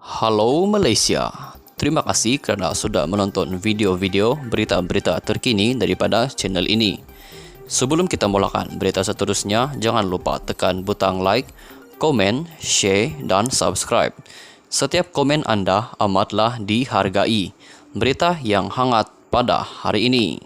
Halo Malaysia, terima kasih kerana sudah menonton video-video berita-berita terkini daripada channel ini. Sebelum kita mulakan berita seterusnya, jangan lupa tekan butang like, komen, share dan subscribe. Setiap komen anda amatlah dihargai. Berita yang hangat pada hari ini.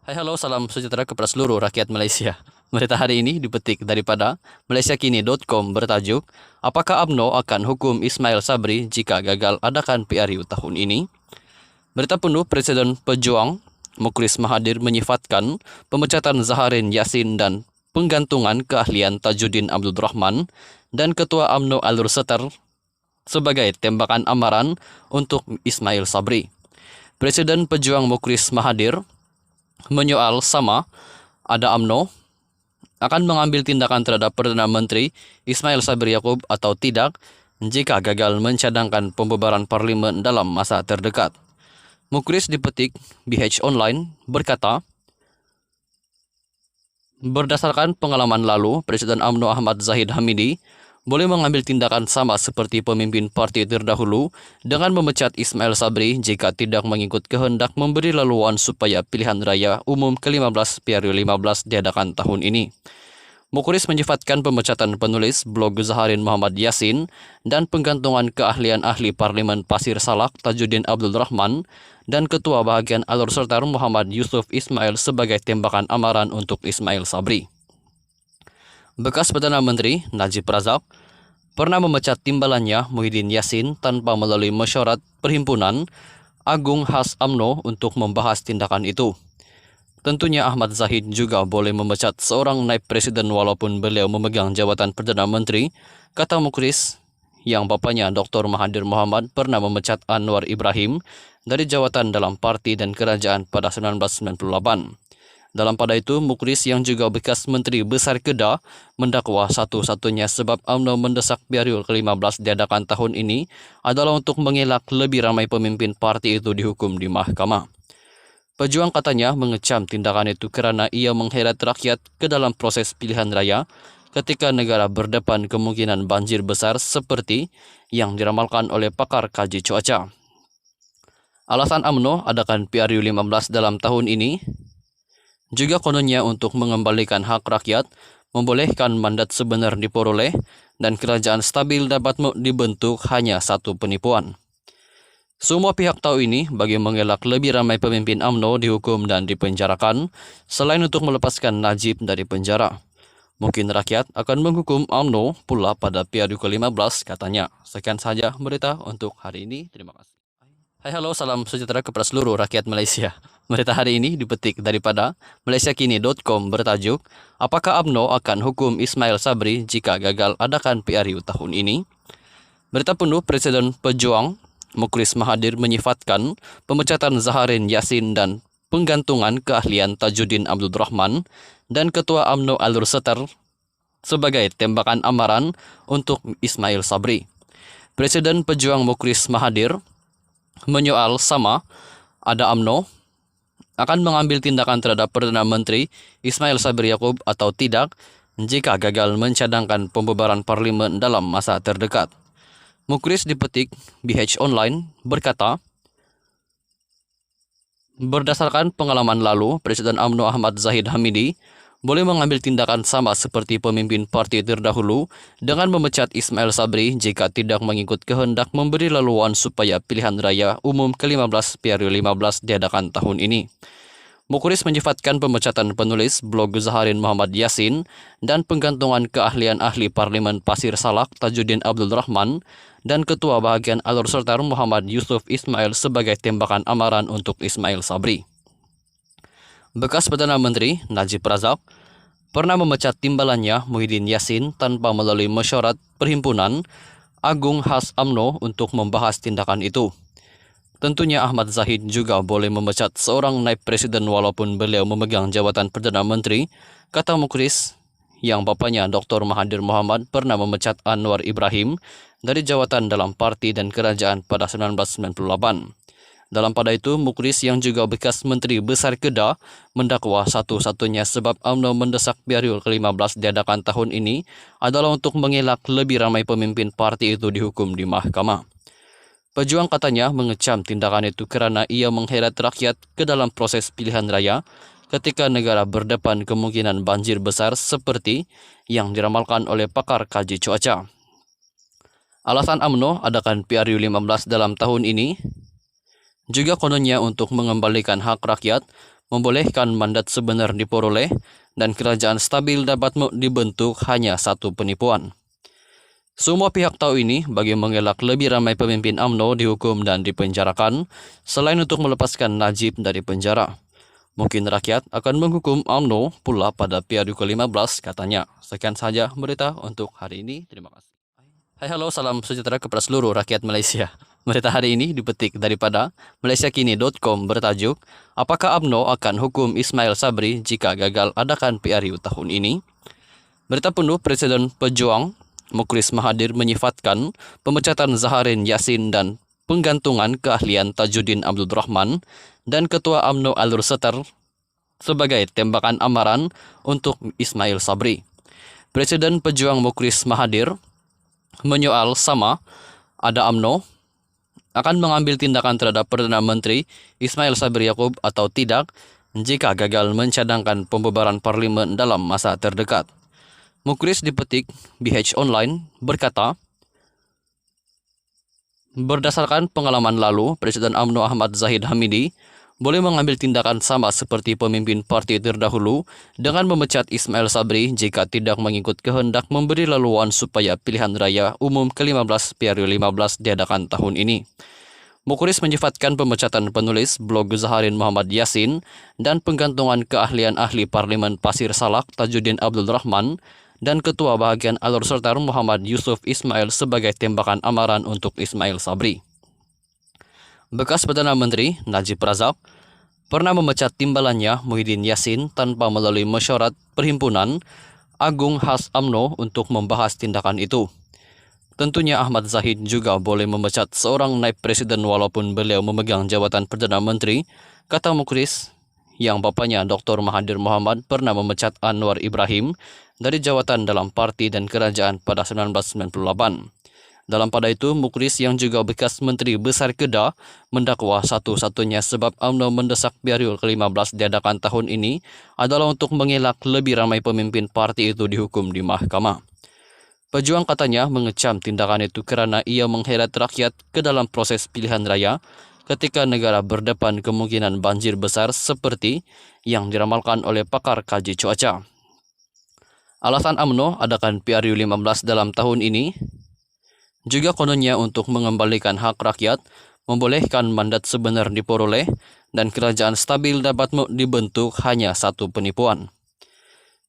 Hai halo, salam sejahtera kepada seluruh rakyat Malaysia. Berita hari ini dipetik daripada malaysiakini.com bertajuk Apakah UMNO akan hukum Ismail Sabri jika gagal adakan PRU tahun ini? Berita penuh Presiden Pejuang Mukhlis Mahathir menyifatkan pemecatan Zaharin Yassin dan penggantungan keahlian Tajuddin Abdul Rahman dan Ketua UMNO Alur Setar sebagai tembakan amaran untuk Ismail Sabri. Presiden Pejuang Mukhlis Mahathir menyoal sama ada UMNO akan mengambil tindakan terhadap Perdana Menteri Ismail Sabri Yaakob atau tidak jika gagal mencadangkan pembubaran parlimen dalam masa terdekat. Mukhlis dipetik BH Online berkata, berdasarkan pengalaman lalu, Presiden UMNO Ahmad Zahid Hamidi boleh mengambil tindakan sama seperti pemimpin parti terdahulu dengan memecat Ismail Sabri jika tidak mengikut kehendak memberi laluan supaya pilihan raya umum ke-15 PRU 15 diadakan tahun ini. Mukhlis menyifatkan pemecatan penulis blog Zaharin Muhammad Yassin dan penggantungan keahlian ahli Parlimen Pasir Salak Tajuddin Abdul Rahman dan Ketua Bahagian Alur Setar Muhammad Yusuf Ismail sebagai tembakan amaran untuk Ismail Sabri. Bekas Perdana Menteri Najib Razak pernah memecat timbalannya Muhyiddin Yassin tanpa melalui mesyuarat Perhimpunan Agung khas UMNO untuk membahas tindakan itu. Tentunya Ahmad Zahid juga boleh memecat seorang naib presiden walaupun beliau memegang jawatan Perdana Menteri, kata Mukhlis, yang bapaknya Dr. Mahathir Mohamad pernah memecat Anwar Ibrahim dari jawatan dalam parti dan kerajaan pada 1998. Dalam pada itu, Mukhlis yang juga bekas Menteri Besar Kedah mendakwa satu-satunya sebab UMNO mendesak PRU ke-15 diadakan tahun ini adalah untuk mengelak lebih ramai pemimpin parti itu dihukum di mahkamah. Pejuang katanya mengecam tindakan itu kerana ia mengheret rakyat ke dalam proses pilihan raya ketika negara berdepan kemungkinan banjir besar seperti yang diramalkan oleh pakar kaji cuaca. Alasan UMNO adakan PRU 15 dalam tahun ini juga kononnya untuk mengembalikan hak rakyat, membolehkan mandat sebenar diperoleh, dan kerajaan stabil dapat dibentuk hanya satu penipuan. Semua pihak tahu ini bagi mengelak lebih ramai pemimpin UMNO dihukum dan dipenjarakan, selain untuk melepaskan Najib dari penjara. Mungkin rakyat akan menghukum UMNO pula pada PRU ke-15 katanya. Sekian sahaja berita untuk hari ini. Terima kasih. Hai halo, salam sejahtera kepada seluruh rakyat Malaysia. Berita hari ini dipetik daripada malaysiakini.com bertajuk Apakah UMNO akan hukum Ismail Sabri jika gagal adakan PRU tahun ini? Berita penuh Presiden Pejuang Mukhlis Mahathir menyifatkan pemecatan Zaharin Yassin dan penggantungan keahlian Tajuddin Abdul Rahman dan Ketua UMNO Alur Setar sebagai tembakan amaran untuk Ismail Sabri. Presiden Pejuang Mukhlis Mahathir menyoal sama ada UMNO akan mengambil tindakan terhadap Perdana Menteri Ismail Sabri Yaakob atau tidak jika gagal mencadangkan pembubaran parlimen dalam masa terdekat. Mukhlis dipetik BH Online berkata, berdasarkan pengalaman lalu, Presiden UMNO Ahmad Zahid Hamidi boleh mengambil tindakan sama seperti pemimpin parti terdahulu dengan memecat Ismail Sabri jika tidak mengikut kehendak memberi laluan supaya pilihan raya umum ke-15 PRU 15 diadakan tahun ini. Mukhlis menyifatkan pemecatan penulis blog Zaharin Muhammad Yassin dan penggantungan keahlian ahli Parlimen Pasir Salak Tajuddin Abdul Rahman dan Ketua Bahagian Alur Setar Muhammad Yusuf Ismail sebagai tembakan amaran untuk Ismail Sabri. Bekas Perdana Menteri Najib Razak pernah memecat timbalannya Muhyiddin Yassin tanpa melalui mesyuarat Perhimpunan Agung khas UMNO untuk membahas tindakan itu. Tentunya Ahmad Zahid juga boleh memecat seorang naib presiden walaupun beliau memegang jawatan Perdana Menteri, kata Mukhlis, yang bapaknya Dr. Mahathir Mohamad pernah memecat Anwar Ibrahim dari jawatan dalam parti dan kerajaan pada 1998. Dalam pada itu, Mukris yang juga bekas Menteri Besar Kedah mendakwa satu-satunya sebab UMNO mendesak periode ke-15 diadakan tahun ini adalah untuk mengelak lebih ramai pemimpin parti itu dihukum di mahkamah. Pejuang katanya mengecam tindakan itu kerana ia mengheret rakyat ke dalam proses pilihan raya ketika negara berdepan kemungkinan banjir besar seperti yang diramalkan oleh pakar kaji cuaca. Alasan UMNO adakan PRU 15 dalam tahun ini juga kononnya untuk mengembalikan hak rakyat, membolehkan mandat sebenar diperoleh, dan kerajaan stabil dapat dibentuk hanya satu penipuan. Semua pihak tahu ini bagi mengelak lebih ramai pemimpin UMNO dihukum dan dipenjarakan, selain untuk melepaskan Najib dari penjara. Mungkin rakyat akan menghukum UMNO pula pada periode ke-15 katanya. Sekian saja berita untuk hari ini. Terima kasih. Hai halo, salam sejahtera kepada seluruh rakyat Malaysia. Berita hari ini dipetik daripada malaysiakini.com bertajuk Apakah UMNO akan hukum Ismail Sabri jika gagal adakan PRU tahun ini? Berita penuh Presiden Pejuang Mukris Mahathir menyifatkan pemecatan Zaharin Yassin dan penggantungan keahlian Tajuddin Abdul Rahman dan Ketua UMNO Alur Setar sebagai tembakan amaran untuk Ismail Sabri. Presiden Pejuang Mukris Mahathir menyoal sama ada UMNO akan mengambil tindakan terhadap Perdana Menteri Ismail Sabri Yaakob atau tidak jika gagal mencadangkan pembubaran parlimen dalam masa terdekat. Mukris dipetik BH Online berkata, berdasarkan pengalaman lalu, Presiden UMNO Ahmad Zahid Hamidi boleh mengambil tindakan sama seperti pemimpin parti terdahulu dengan memecat Ismail Sabri jika tidak mengikut kehendak memberi laluan supaya pilihan raya umum ke-15 PRU 15 diadakan tahun ini. Mukris menyifatkan pemecatan penulis blog Zaharin Muhammad Yassin dan penggantungan keahlian ahli Parlimen Pasir Salak Tajuddin Abdul Rahman dan Ketua Bahagian Alur Setar Muhammad Yusuf Ismail sebagai tembakan amaran untuk Ismail Sabri. Bekas Perdana Menteri Najib Razak pernah memecat timbalannya Muhyiddin Yassin tanpa melalui mesyuarat Perhimpunan Agung khas UMNO untuk membahas tindakan itu. Tentunya Ahmad Zahid juga boleh memecat seorang naib presiden walaupun beliau memegang jawatan Perdana Menteri, kata Mukris, yang bapaknya Dr. Mahathir Mohamad pernah memecat Anwar Ibrahim dari jawatan dalam parti dan kerajaan pada 1998. Dalam pada itu, Mukris yang juga bekas Menteri Besar Kedah mendakwa satu-satunya sebab UMNO mendesak periode ke-15 diadakan tahun ini adalah untuk mengelak lebih ramai pemimpin parti itu dihukum di mahkamah. Pejuang katanya mengecam tindakan itu kerana ia mengheret rakyat ke dalam proses pilihan raya ketika negara berdepan kemungkinan banjir besar seperti yang diramalkan oleh pakar kaji cuaca. Alasan UMNO adakan PRU 15 dalam tahun ini juga kononnya untuk mengembalikan hak rakyat, membolehkan mandat sebenar diperoleh, dan kerajaan stabil dapat dibentuk hanya satu penipuan.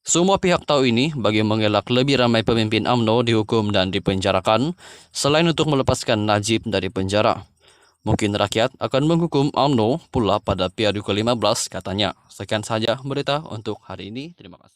Semua pihak tahu ini bagi mengelak lebih ramai pemimpin UMNO dihukum dan dipenjarakan, selain untuk melepaskan Najib dari penjara. Mungkin rakyat akan menghukum UMNO pula pada periode ke-15 katanya. Sekian saja berita untuk hari ini. Terima kasih.